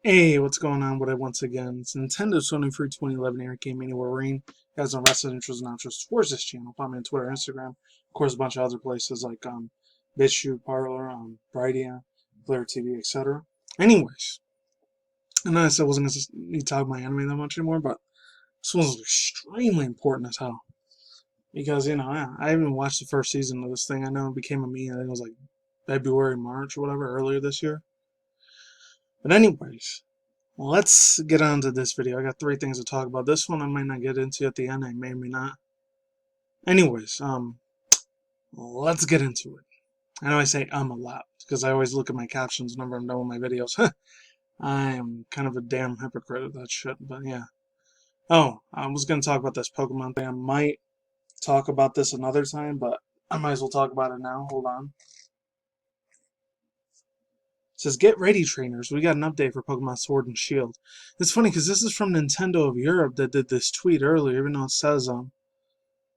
Hey, what's going on with it once again? It's Nintendo Sony Free 2011 here, MannytendoWolverine. Guys on Wrestling Intros and Outros towards this channel. Follow me on Twitter, Instagram, of course a bunch of other places like BitChute, Parlor, Brightia, Blair TV, etc. Anyways, I know I said I wasn't going to talk about anime that much anymore, but this one's extremely important as hell. Because, I haven't watched the first season of this thing. I know it became a me, I think it was like February, March, or whatever, earlier this year. But anyways, let's get on to this video. I got 3 things to talk about. This one I might not get into at the end. I may or may not. Anyways, let's get into it. I know I say a lot because I always look at my captions whenever I'm done with my videos. I am kind of a damn hypocrite of that shit, but yeah. Oh, I was going to talk about this Pokemon thing. I might talk about this another time, but I might as well talk about it now. Hold on. It says, get ready, trainers. We got an update for Pokemon Sword and Shield. It's funny because this is from Nintendo of Europe that did this tweet earlier, even though it says,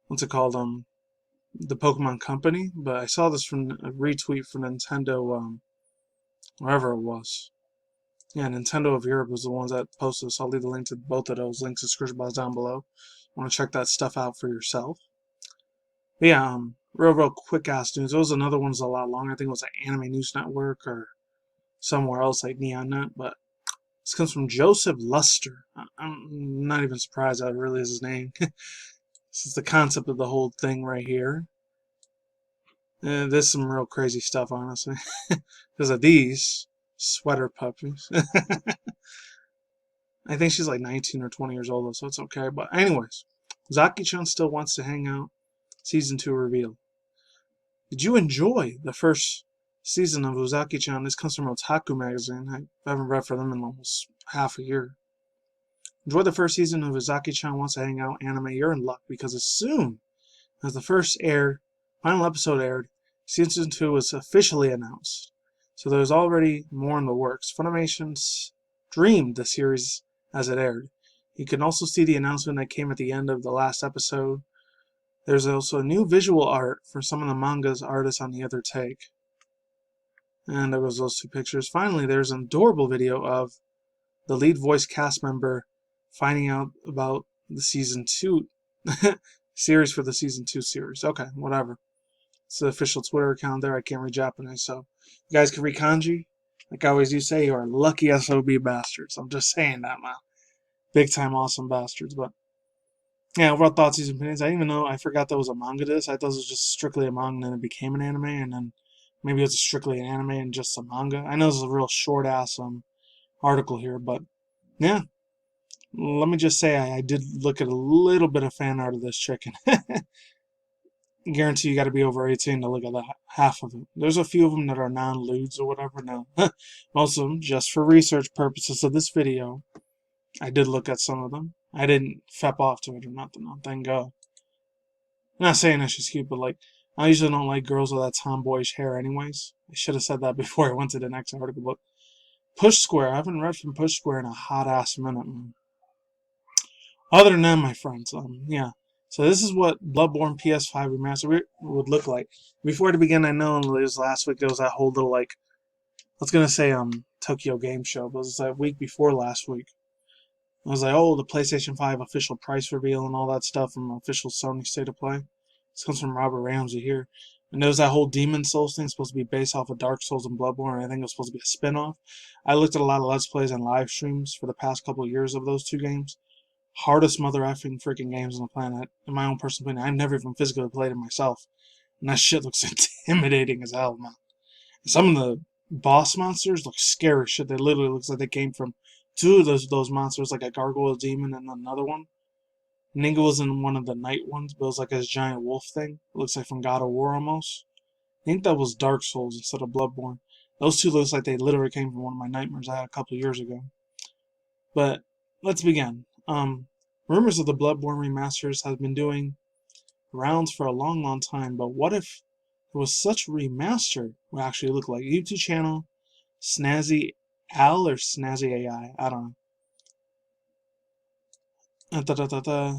what's it called, the Pokemon Company. But I saw this from a retweet from Nintendo, wherever it was. Yeah, Nintendo of Europe was the ones that posted this. I'll leave the link to both of those links in the description box down below. Want to check that stuff out for yourself. But yeah, real quick ass news. There was another one was a lot longer. I think it was like Anime News Network or somewhere else like NeonNet, but this comes from Joseph Luster. I'm not even surprised that really is his name. This is the concept of the whole thing right here. There's some real crazy stuff, honestly. Because of these sweater puppies. I think she's like 19 or 20 years old, so it's okay. But anyways, Uzaki Chan still wants to hang out. Season 2 reveal. Did you enjoy the first season of Uzaki Chan? This comes from Otaku magazine. I haven't read for them in almost half a year. Enjoy the first season of Uzaki Chan Wants to Hang Out anime. You're in luck because as soon as the final episode aired, season 2 was officially announced. So there's already more in the works. Funimation streamed the series as it aired. You can also see the announcement that came at the end of the last episode. There's also new visual art for some of the manga's artists on the other take. And there was those 2 pictures. Finally, there's an adorable video of the lead voice cast member finding out about the season 2 series for the season 2 series. Okay, whatever. It's the official Twitter account there. I can't read Japanese, so you guys can read kanji. Like I always do say, you are lucky SOB bastards. I'm just saying that, man. Big time awesome bastards. But yeah, overall thoughts, and opinions. I didn't even know. I forgot that was a manga. I thought it was just strictly a manga, and then it became an anime, and then maybe it was strictly an anime and just a manga. I know this is a real short ass article here, but yeah. Let me just say I did look at a little bit of fan art of this chicken. Guarantee you got to be over 18 to look at that, half of it. There's a few of them that are non-lewds or whatever. No, most of them just for research purposes of this video. I did look at some of them. I didn't fep off to it or nothing. No, thank God. I'm not saying that she's cute, but like I usually don't like girls with that tomboyish hair. Anyways, I should have said that before I went to the next article. But Push Square, I haven't read from Push Square in a hot ass minute. Man. Other than that, my friends, yeah. So this is what Bloodborne PS5 remaster would look like. Before to begin, I know it was last week there was that whole little like, I was gonna say Tokyo Game Show, but it was that week before last week. It was like, oh, the PlayStation 5 official price reveal and all that stuff from official Sony State of Play. This comes from Robert Ramsey here. And there was that whole Demon Souls thing supposed to be based off of Dark Souls and Bloodborne. And I think it was supposed to be a spin-off. I looked at a lot of Let's Plays and live streams for the past couple of years of those 2 games. Hardest mother effing freaking games on the planet. In my own personal opinion, I've never even physically played it myself. And that shit looks intimidating as hell, man. And some of the boss monsters look scary shit. They literally looks like they came from 2 of those monsters, like a gargoyle demon and another one. Ninga was in one of the night ones, but it was like a giant wolf thing. It looks like from God of War almost. I think that was Dark Souls instead of Bloodborne. Those 2 looks like they literally came from one of my nightmares I had a couple of years ago. But let's begin. Rumors of the Bloodborne remasters have been doing rounds for a long time, but what if it was such a remaster would actually look like? YouTube channel Snazzy Al or Snazzy AI, I don't know.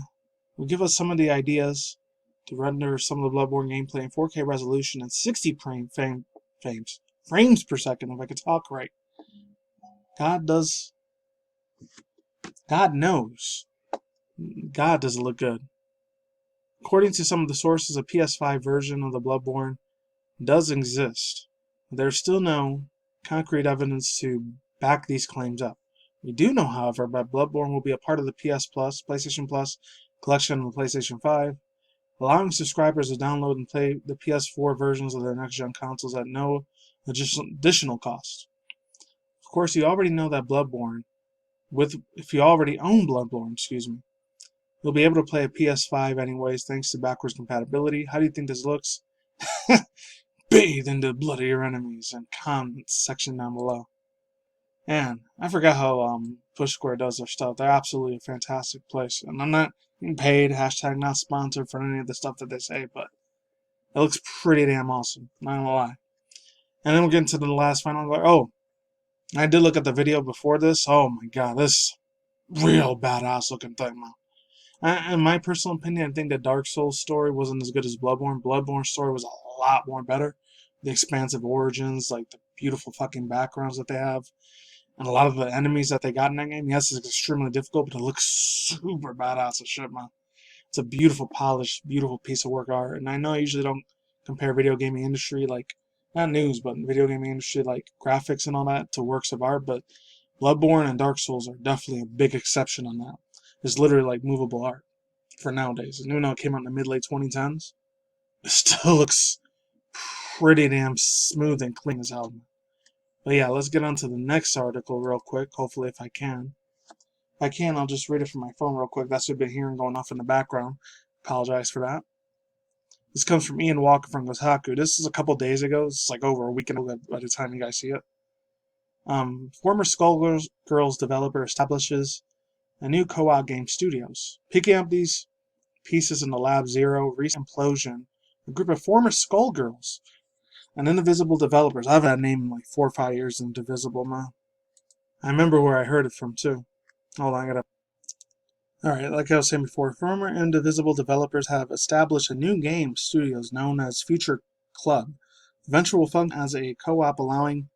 Will give us some of the ideas to render some of the Bloodborne gameplay in 4K resolution and 60 frames per second, if I could talk right. God does God knows. God does it look good. According to some of the sources, a PS5 version of the Bloodborne does exist. There's still no concrete evidence to back these claims up. We do know, however, that Bloodborne will be a part of the PS Plus, PlayStation Plus collection on the PlayStation 5, allowing subscribers to download and play the PS4 versions of their next-gen consoles at no additional cost. Of course, you already know that Bloodborne, if you already own Bloodborne, you'll be able to play a PS5 anyways thanks to backwards compatibility. How do you think this looks? Bathe in the blood of your enemies and comments section down below. And I forgot how Push Square does their stuff. They're absolutely a fantastic place. And I'm not getting paid, hashtag not sponsored for any of the stuff that they say, but it looks pretty damn awesome. Not gonna lie. And then we'll get into the last final. Oh, I did look at the video before this. Oh my god, this real badass looking thing, man. In my personal opinion, I think the Dark Souls story wasn't as good as Bloodborne. Bloodborne's story was a lot more better. The expansive origins, like the beautiful fucking backgrounds that they have, and a lot of the enemies that they got in that game. Yes, it's extremely difficult, but it looks super badass as shit, man. It's a beautiful, polished, beautiful piece of work art. And I know I usually don't compare video gaming industry, like, not news, but video gaming industry, like graphics and all that, to works of art, but Bloodborne and Dark Souls are definitely a big exception on that. It's literally like movable art for nowadays. And even though it came out in the mid-late 2010s, it still looks pretty damn smooth and clean as hell. But yeah, let's get on to the next article real quick, hopefully if I can. If I can, I'll just read it from my phone real quick. That's what I've been hearing going off in the background. Apologize for that. This comes from Ian Walker from Kotaku. This is a couple days ago. It's like over a week ago by the time you guys see it. Former Skullgirls developer establishes a new co-op game studios. Picking up these pieces in the Lab Zero recent implosion, a group of former Skullgirls and Indivisible developers. I've had that name in like 4 or 5 years, Indivisible, man. I remember where I heard it from too. Hold on, I gotta. Alright, like I was saying before, former Indivisible developers have established a new game studios known as Future Club. The venture will function as a co-op, allowing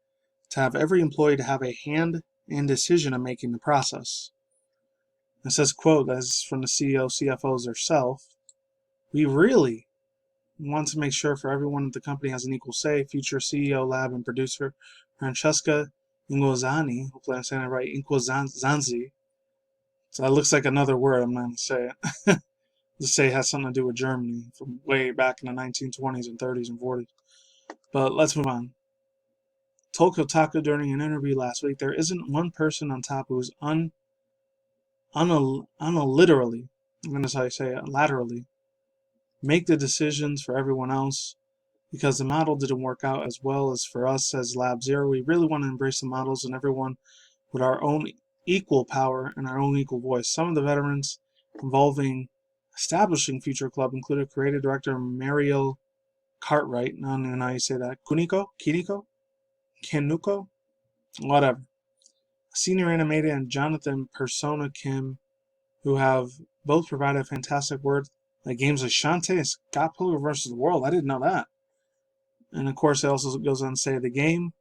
to have every employee to have a hand in decision in making the process. It says, quote, as from the CEO, CFOs herself, we really want to make sure for everyone at the company has an equal say. Future CEO, lab, and producer Francesca Ingozani, hopefully I'm saying it right, Ingozanzi. So that looks like another word, I'm not going to say it. Just say it has something to do with Germany from way back in the 1920s and 30s and 40s. But let's move on. Told Kotaku during an interview last week, there isn't one person on top who's literally, I'm going to say it, laterally, make the decisions for everyone else, because the model didn't work out as well as for us as Lab Zero. We really want to embrace the models and everyone with our own equal power and our own equal voice. Some of the veterans involving establishing Future Club included creative director Mariel Cartwright, I don't even know how you say that, Kinuko, whatever. Senior animator and Jonathan Persona Kim, who have both provided fantastic work like games like Shantae and Scott Pilgrim vs. the World. I didn't know that. And of course, it also goes on to say the game,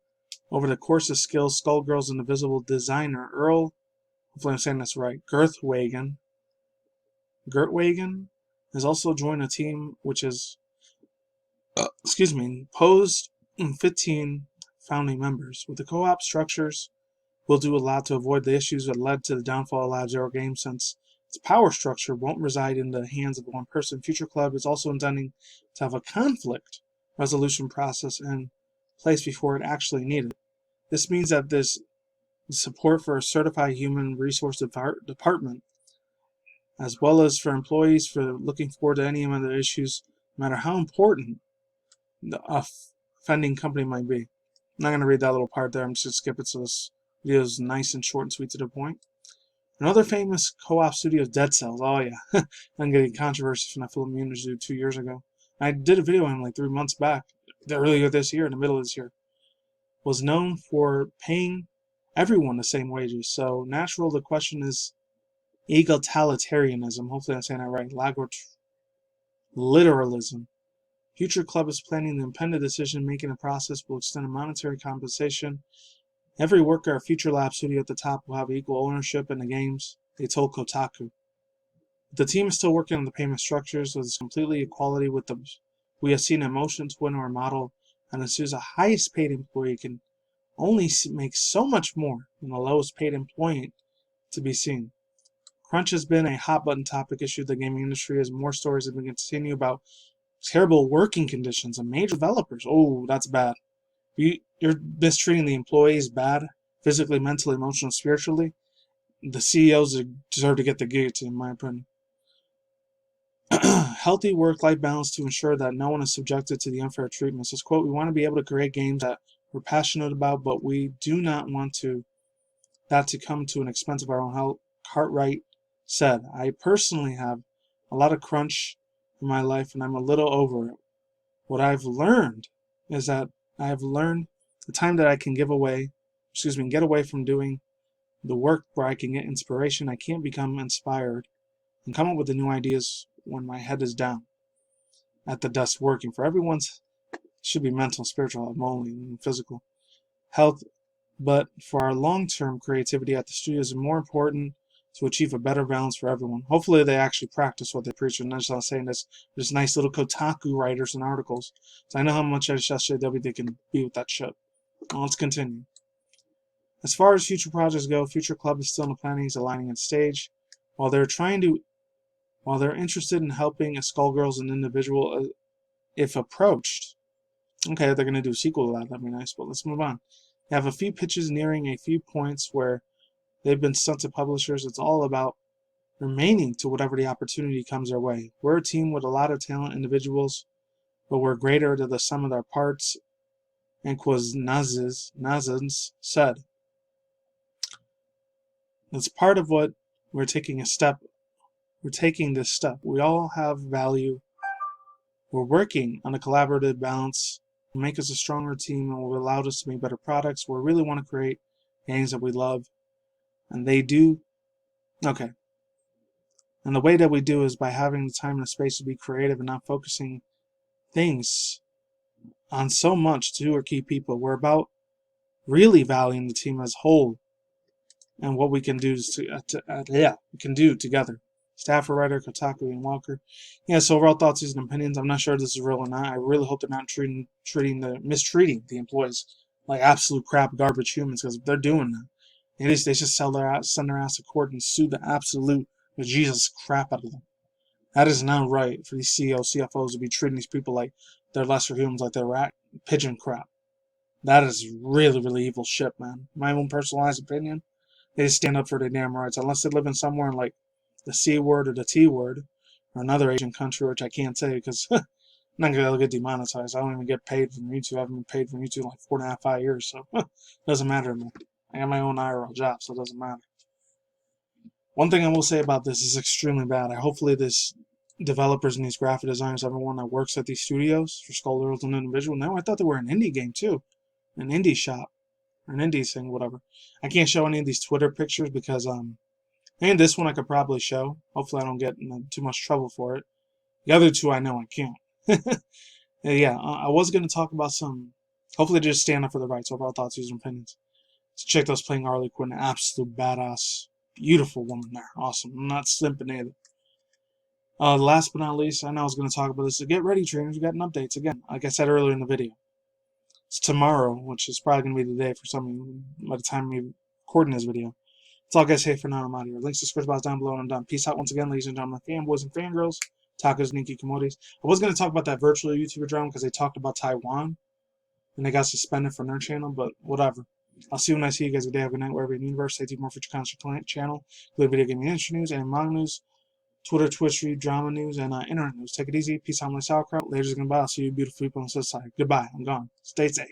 over the course of skills, Skullgirls and Indivisible designer Earl, hopefully I'm saying this right, Gertwagen, has also joined a team which is, posed 15 founding members. With the co-op structures, will do a lot to avoid the issues that led to the downfall of Lab Zero Games, since its power structure won't reside in the hands of one person. Future Club is also intending to have a conflict resolution process in place before it actually needed. This means that there's support for a certified human resource department, as well as for employees for looking forward to any of the issues, no matter how important the offending company might be. I'm not going to read that little part there. I'm just going to skip it so this video is nice and short and sweet to the point. Another famous co-op studio is Dead Cells. Oh yeah, I'm getting controversy from that film industry 2 years ago. I did a video on him like 3 months back, earlier this year, in the middle of this year. Was known for paying everyone the same wages. So natural, the question is egalitarianism. Hopefully I'm saying that right. Literalism. Future Club is planning the impending decision-making process will extend a monetary compensation Every worker at Future Lab Studio at the top will have equal ownership in the games, they told Kotaku. The team is still working on the payment structures, so it's completely equality with the. We have seen a motion twin or model, and as soon as the highest paid employee can only make so much more than the lowest paid employee to be seen. Crunch has been a hot button topic issue in the gaming industry as more stories have been continuing about terrible working conditions of major developers. Oh, that's bad. You're mistreating the employees bad, physically, mentally, emotionally, spiritually. The CEOs deserve to get the guillotine, in my opinion. Healthy work-life balance to ensure that no one is subjected to the unfair treatment. Says, quote, we want to be able to create games that we're passionate about, but we do not want that to come to an expense of our own health. Cartwright said, I personally have a lot of crunch in my life and I'm a little over it. What I've learned is that I've learned the time that I can get away from doing the work where I can get inspiration. I can't become inspired and come up with the new ideas when my head is down at the desk working. For everyone's should be mental, spiritual, emotional, and physical health, but for our long-term creativity at the studio is more important to achieve a better balance for everyone. Hopefully they actually practice what they preach and not just saying this. There's nice little Kotaku writers and articles. So I know how much SJW they can be with that shit. Well, let's continue. As far as future projects go, Future Club is still in the planning, is aligning its stage. While they're interested in helping a Skullgirls and Indivisible if approached. Okay, they're going to do a sequel to that. That'd be nice, but let's move on. They have a few pitches nearing a few points where they've been sent to publishers. It's all about remaining to whatever the opportunity comes their way. We're a team with a lot of talent individuals, but we're greater to the sum of their parts, and Nazans said. That's part of what we're taking this step. We all have value. We're working on a collaborative balance will make us a stronger team and will allow us to make better products. We really want to create games that we love. And they do. Okay. And the way that we do is by having the time and the space to be creative and not focusing things on so much to our key people. We're about really valuing the team as a whole and what we can do we can do together. Staffer writer Kotaku and Walker. Yeah, so overall thoughts and opinions. I'm not sure if this is real or not. I really hope they're not mistreating the employees like absolute crap garbage humans, because they're doing that. They just send their ass to court and sue the absolute Jesus crap out of them. That is not right for these CEOs, CFOs to be treating these people like they're lesser humans, like they're rat pigeon crap. That is really, really evil shit, man. My own personalized opinion. They just stand up for their damn rights, unless they live in somewhere in like the C word or the T word, or another Asian country, which I can't say because I'm not going to get demonetized. I don't even get paid from YouTube. I haven't been paid from YouTube in like 4.5, 5 years, so it doesn't matter to me. I got my own IRL job, so it doesn't matter. One thing I will say about this is extremely bad. Hopefully this developers and these graphic designers, everyone that works at these studios for Skullgirls and Indivisible. Now I thought they were an indie game too, an indie shop, or an indie thing, whatever. I can't show any of these Twitter pictures because and this one I could probably show. Hopefully I don't get in too much trouble for it. The other two I know I can't. Yeah, I was going to talk about some. Hopefully they just stand up for the rights. Overall thoughts, views, and opinions. So check those playing Harley Quinn, absolute badass, beautiful woman there. Awesome. I'm not simping either. Last but not least, I know I was going to talk about this. So get ready, trainers. We got an updates again. Like I said earlier in the video. It's tomorrow, which is probably going to be the day for some of you by the time we recording this video. That's all I guys say for now. I'm out here. Links to Squares down below and I'm done. Peace out once again, ladies and gentlemen, fanboys and fangirls, tacos, Nikki, Komodis. I was going to talk about that virtual YouTuber drama because they talked about Taiwan and they got suspended from their channel, but whatever. I'll see you when I see you guys. Good day, have a good night, wherever you're in the universe. Stay tuned more future content channel, including video gaming industry news and manga news, Twitter, Twitch stream, drama news, and internet news. Take it easy. Peace out, my sauerkraut. Ladies and goodbye. I'll see you beautiful people on the side. Goodbye. I'm gone. Stay safe.